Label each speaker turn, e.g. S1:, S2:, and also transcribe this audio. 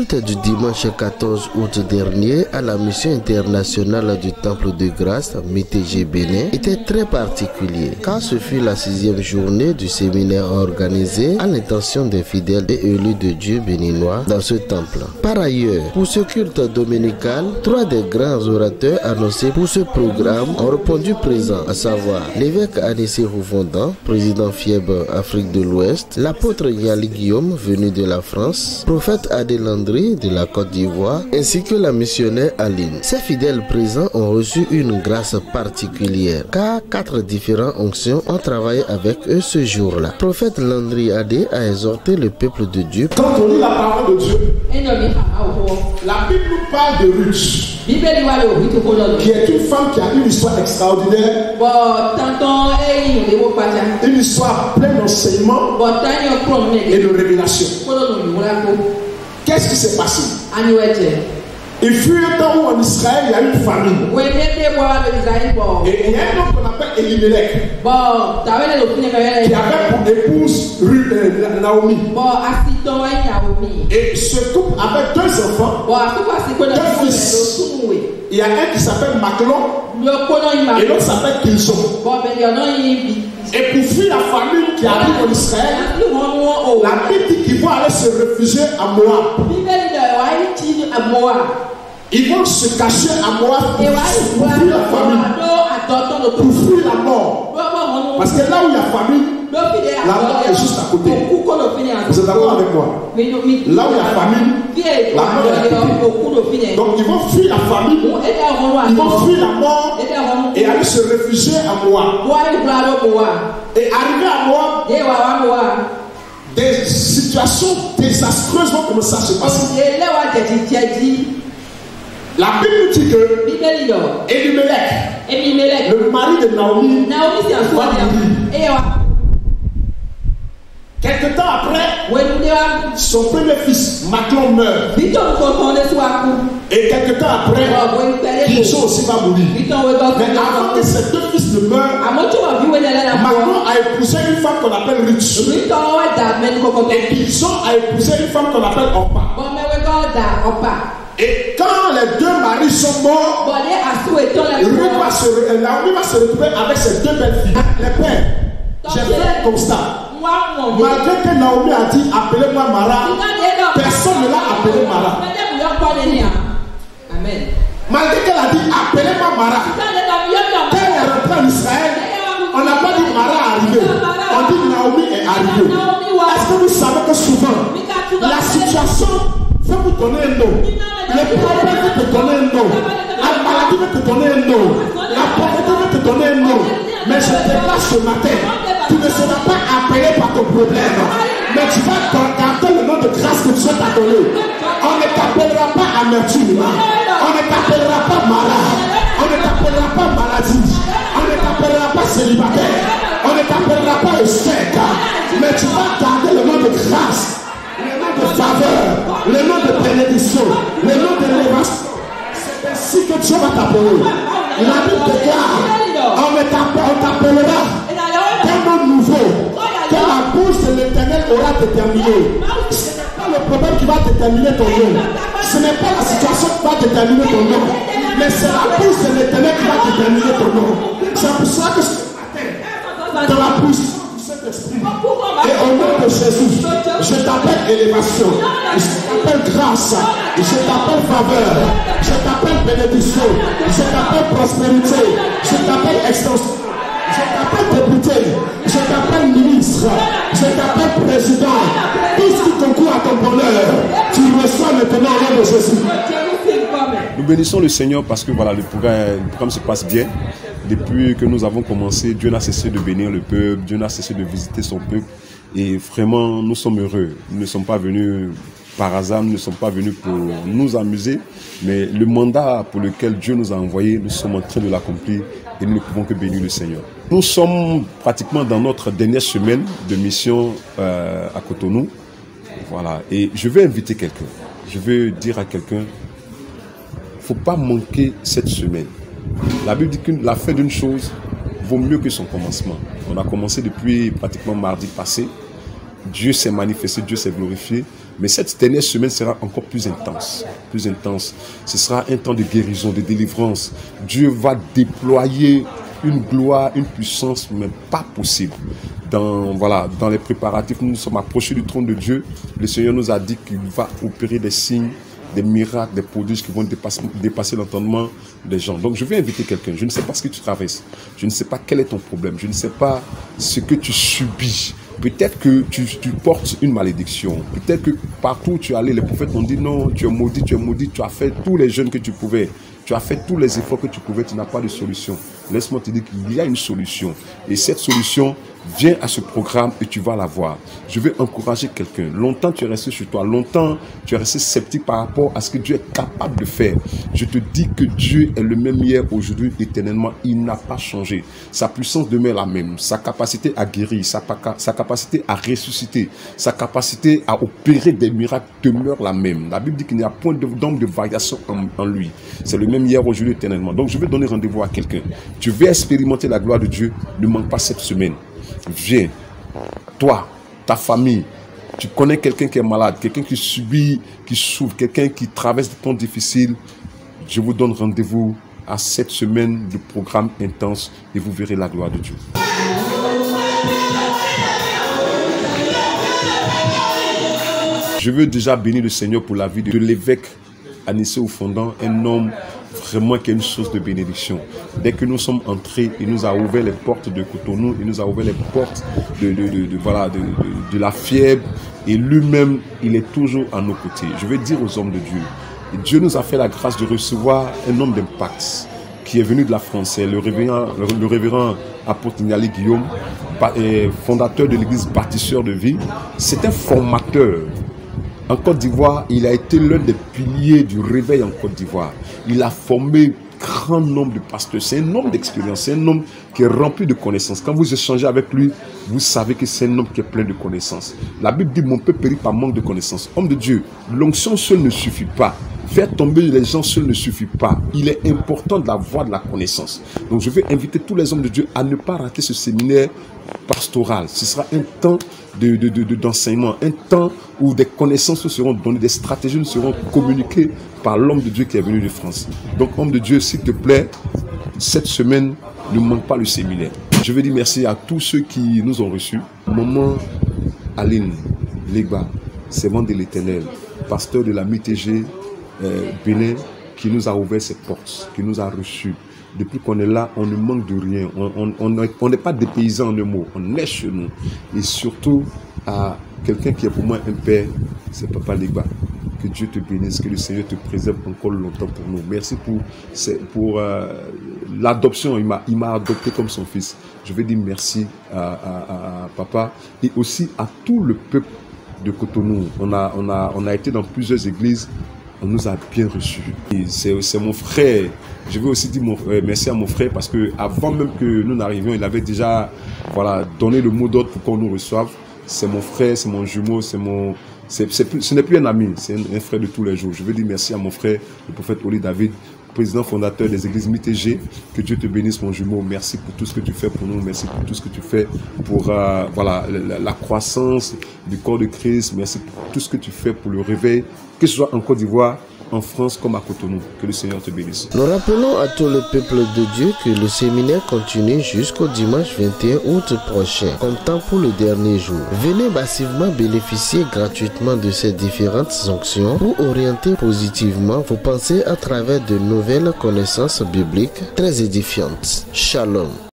S1: culte du dimanche 14 août dernier à la mission internationale du Temple de Grâce, MITG Bénin, était très particulier, car ce fut la 6e journée du séminaire organisé à l'intention des fidèles et élus de Dieu béninois dans ce temple. Par ailleurs, pour ce culte dominical, 3 des grands orateurs annoncés pour ce programme ont répondu présents, à savoir l'évêque Anissé Roufondan, président FIEB Afrique de l'Ouest, l'apôtre Yali Guillaume, venu de la France, prophète Adé Landry de la Côte d'Ivoire, ainsi que la missionnaire Aline. Ces fidèles présents ont reçu une grâce particulière, car 4 différentes onctions ont travaillé avec eux ce jour-là. Prophète Landry Adé a exhorté le peuple de Dieu.
S2: Quand on lit la parole de Dieu, la Bible nous parle de Ruth, qui est une femme qui a une histoire extraordinaire, une histoire pleine d'enseignements et de révélations. Qu'est-ce qui s'est passé? Il fut un temps où en Israël il y a une famine. Et il y a un homme qu'on appelle Elimelech, qui avait pour épouse Naomi. Et ce couple avait 2 enfants, 2 fils. Il y a un qui s'appelle Maclon et l'autre s'appelle Kilson. Et pour fuir la famine qui arrive en Israël, la Bible dit qu'ils vont aller se réfugier à Moab. Ils vont se cacher à Moab pour fuir la famine, pour fuir la mort. Parce que là où il y a famine, la mort est juste à côté. Vous êtes d'accord avec moi? Là où il y a famine, la mort est à côté. Donc ils vont fuir la famine, ils vont fuir la mort et aller se réfugier à Moab. Et arriver à Moab, des situations désastreuses vont commencer à se passer. La Bible nous dit que Elimelech, le mari de Naomi, va mourir. Quelque temps après, son premier fils, Maclon, meurt. Et quelque temps après, Kilson aussi va mourir. Mais avant que ces 2 fils ne meurent, Maclon a épousé une femme qu'on appelle Ruth. Et Kilson a épousé une femme qu'on appelle Orpa. Et quand les 2 maris sont morts, Naomi va se retrouver avec ses 2 belles filles. Les pères, j'ai fait un constat. Malgré que Naomi a dit appelez-moi Mara, personne ne l'a appelé Mara.
S3: Amen.
S2: Malgré qu'elle a dit appelez-moi Mara, quand elle est rentrée en Israël, on n'a pas dit Mara est arrivé, on dit Naomi est arrivée. Est-ce que vous savez que souvent la situation fait vous donner un nom, le problème veut te donner un nom, la maladie veut te donner un nom, la pauvreté veut te donner un nom. Mais je te déclare ce matin, tu ne seras pas appelé par ton problème, mais tu vas garder le nom de grâce que Dieu t'a donné. On ne t'appellera pas amertume, on ne t'appellera pas malade, on ne t'appellera pas maladie, on ne t'appellera pas célibataire, on ne t'appellera pas échec, mais tu vas garder le nom de grâce, le nom de faveur, le nom de bénédiction, le nom d'élévation. C'est ainsi que Dieu va t'appeler. La Bible déclare, on t'appellera d'un nom nouveau que la bouche de l'Éternel aura déterminé. Ce n'est pas le problème qui va déterminer ton nom, ce n'est pas la situation qui va déterminer ton nom, mais c'est la bouche de l'Éternel qui va déterminer ton nom. C'est pour ça que dans la bouche du Saint-Esprit et au nom de Jésus, je t'appelle élévation, je t'appelle grâce, je t'appelle faveur, je t'appelle bénédiction, je t'appelle prospérité, je t'appelle extension, je t'appelle député, je t'appelle ministre, je t'appelle président. Tout ce qui concourt à ton bonheur, tu reçois maintenant au nom de Jésus.
S4: Nous bénissons le Seigneur parce que voilà, le programme se passe bien. Depuis que nous avons commencé, Dieu n'a cessé de bénir le peuple, Dieu n'a cessé de visiter son peuple. Et vraiment, nous sommes heureux. Nous ne sommes pas venus par hasard, nous ne sommes pas venus pour nous amuser, mais le mandat pour lequel Dieu nous a envoyés, nous sommes en train de l'accomplir et nous ne pouvons que bénir le Seigneur. Nous sommes pratiquement dans notre dernière semaine de mission à Cotonou. Voilà. Et je vais inviter quelqu'un. Je veux dire à quelqu'un, il ne faut pas manquer cette semaine. La Bible dit que la fin d'une chose vaut mieux que son commencement. On a commencé depuis pratiquement mardi passé. Dieu s'est manifesté, Dieu s'est glorifié. Mais cette dernière semaine sera encore plus intense. Plus intense. Ce sera un temps de guérison, de délivrance. Dieu va déployer une gloire, une puissance, mais pas possible. Dans les préparatifs, nous nous sommes approchés du trône de Dieu. Le Seigneur nous a dit qu'il va opérer des signes, des miracles, des prodiges qui vont dépasser l'entendement des gens. Donc je vais inviter quelqu'un. Je ne sais pas ce que tu traverses. Je ne sais pas quel est ton problème. Je ne sais pas ce que tu subis. Peut-être que tu portes une malédiction. Peut-être que partout où tu es allé, les prophètes t'ont dit non, tu es maudit, tu as fait tous les jeûnes que tu pouvais. Tu as fait tous les efforts que tu pouvais, tu n'as pas de solution. Laisse-moi te dire qu'il y a une solution. Et cette solution, viens à ce programme et tu vas la voir. Je vais encourager quelqu'un. Longtemps tu es resté chez toi. Longtemps tu es resté sceptique par rapport à ce que Dieu est capable de faire. Je te dis que Dieu est le même hier, aujourd'hui, éternellement. Il n'a pas changé. Sa puissance demeure la même. Sa capacité à guérir, sa capacité à ressusciter, sa capacité à opérer des miracles demeure la même. La Bible dit qu'il n'y a point d'ombre de variation en lui. C'est le même hier, aujourd'hui, éternellement. Donc je vais donner rendez-vous à quelqu'un. Tu veux expérimenter la gloire de Dieu, ne manque pas cette semaine. Viens, toi, ta famille, tu connais quelqu'un qui est malade, quelqu'un qui subit, qui souffre, quelqu'un qui traverse des temps difficiles. Je vous donne rendez-vous à cette semaine de programme intense et vous verrez la gloire de Dieu. Je veux déjà bénir le Seigneur pour la vie de l'évêque Anissé Oufondant, un homme vraiment qui est une source de bénédiction. Dès que nous sommes entrés, il nous a ouvert les portes de Cotonou, il nous a ouvert les portes de la fièvre, et lui-même, il est toujours à nos côtés. Je veux dire aux hommes de Dieu, Dieu nous a fait la grâce de recevoir un homme d'impact qui est venu de la France, c'est le révérend apôtre Niali Guillaume, fondateur de l'église bâtisseur de vie. C'est un formateur. En Côte d'Ivoire, il a été l'un des piliers du réveil en Côte d'Ivoire. Il a formé grand nombre de pasteurs. C'est un homme d'expérience, c'est un homme qui est rempli de connaissances. Quand vous échangez avec lui, vous savez que c'est un homme qui est plein de connaissances. La Bible dit, mon peuple périt par manque de connaissances. Homme de Dieu, l'onction seule ne suffit pas. Faire tomber les gens seuls ne suffit pas. Il est important d'avoir de la connaissance. Donc je vais inviter tous les hommes de Dieu à ne pas rater ce séminaire pastoral. Ce sera un temps d'enseignement, un temps où des connaissances seront données, des stratégies seront communiquées par l'homme de Dieu qui est venu de France. Donc homme de Dieu, s'il te plaît, cette semaine, ne manque pas le séminaire. Je veux dire merci à tous ceux qui nous ont reçus. Maman Aline Legba, servante de l'Éternel, pasteur de la MITG Bénin, qui nous a ouvert ses portes, qui nous a reçus. Depuis qu'on est là, on ne manque de rien. On n'est pas des paysans en un mot. On est chez nous. Et surtout, à quelqu'un qui est pour moi un père, c'est Papa Legba. Que Dieu te bénisse, que le Seigneur te préserve encore longtemps pour nous. Merci pour l'adoption. Il m'a adopté comme son fils. Je vais dire merci à Papa et aussi à tout le peuple de Cotonou. On a été dans plusieurs églises. On nous a bien reçus. C'est mon frère. Je veux aussi dire merci à mon frère parce que avant même que nous n'arrivions, il avait déjà donné le mot d'ordre pour qu'on nous reçoive. C'est mon frère, c'est mon jumeau, ce n'est plus un ami, c'est un frère de tous les jours. Je veux dire merci à mon frère, le prophète Oli David, président fondateur des églises MITG. Que Dieu te bénisse, mon jumeau. Merci pour tout ce que tu fais pour nous. Merci pour tout ce que tu fais pour la croissance du corps de Christ. Merci pour tout ce que tu fais pour le réveil, que ce soit en Côte d'Ivoire, en France comme à Cotonou. Que le Seigneur te bénisse.
S1: Nous rappelons à tout le peuple de Dieu que le séminaire continue jusqu'au dimanche 21 août prochain, comptant pour le dernier jour. Venez massivement bénéficier gratuitement de ces différentes sanctions pour orienter positivement vos pensées à travers de nouvelles connaissances bibliques très édifiantes. Shalom.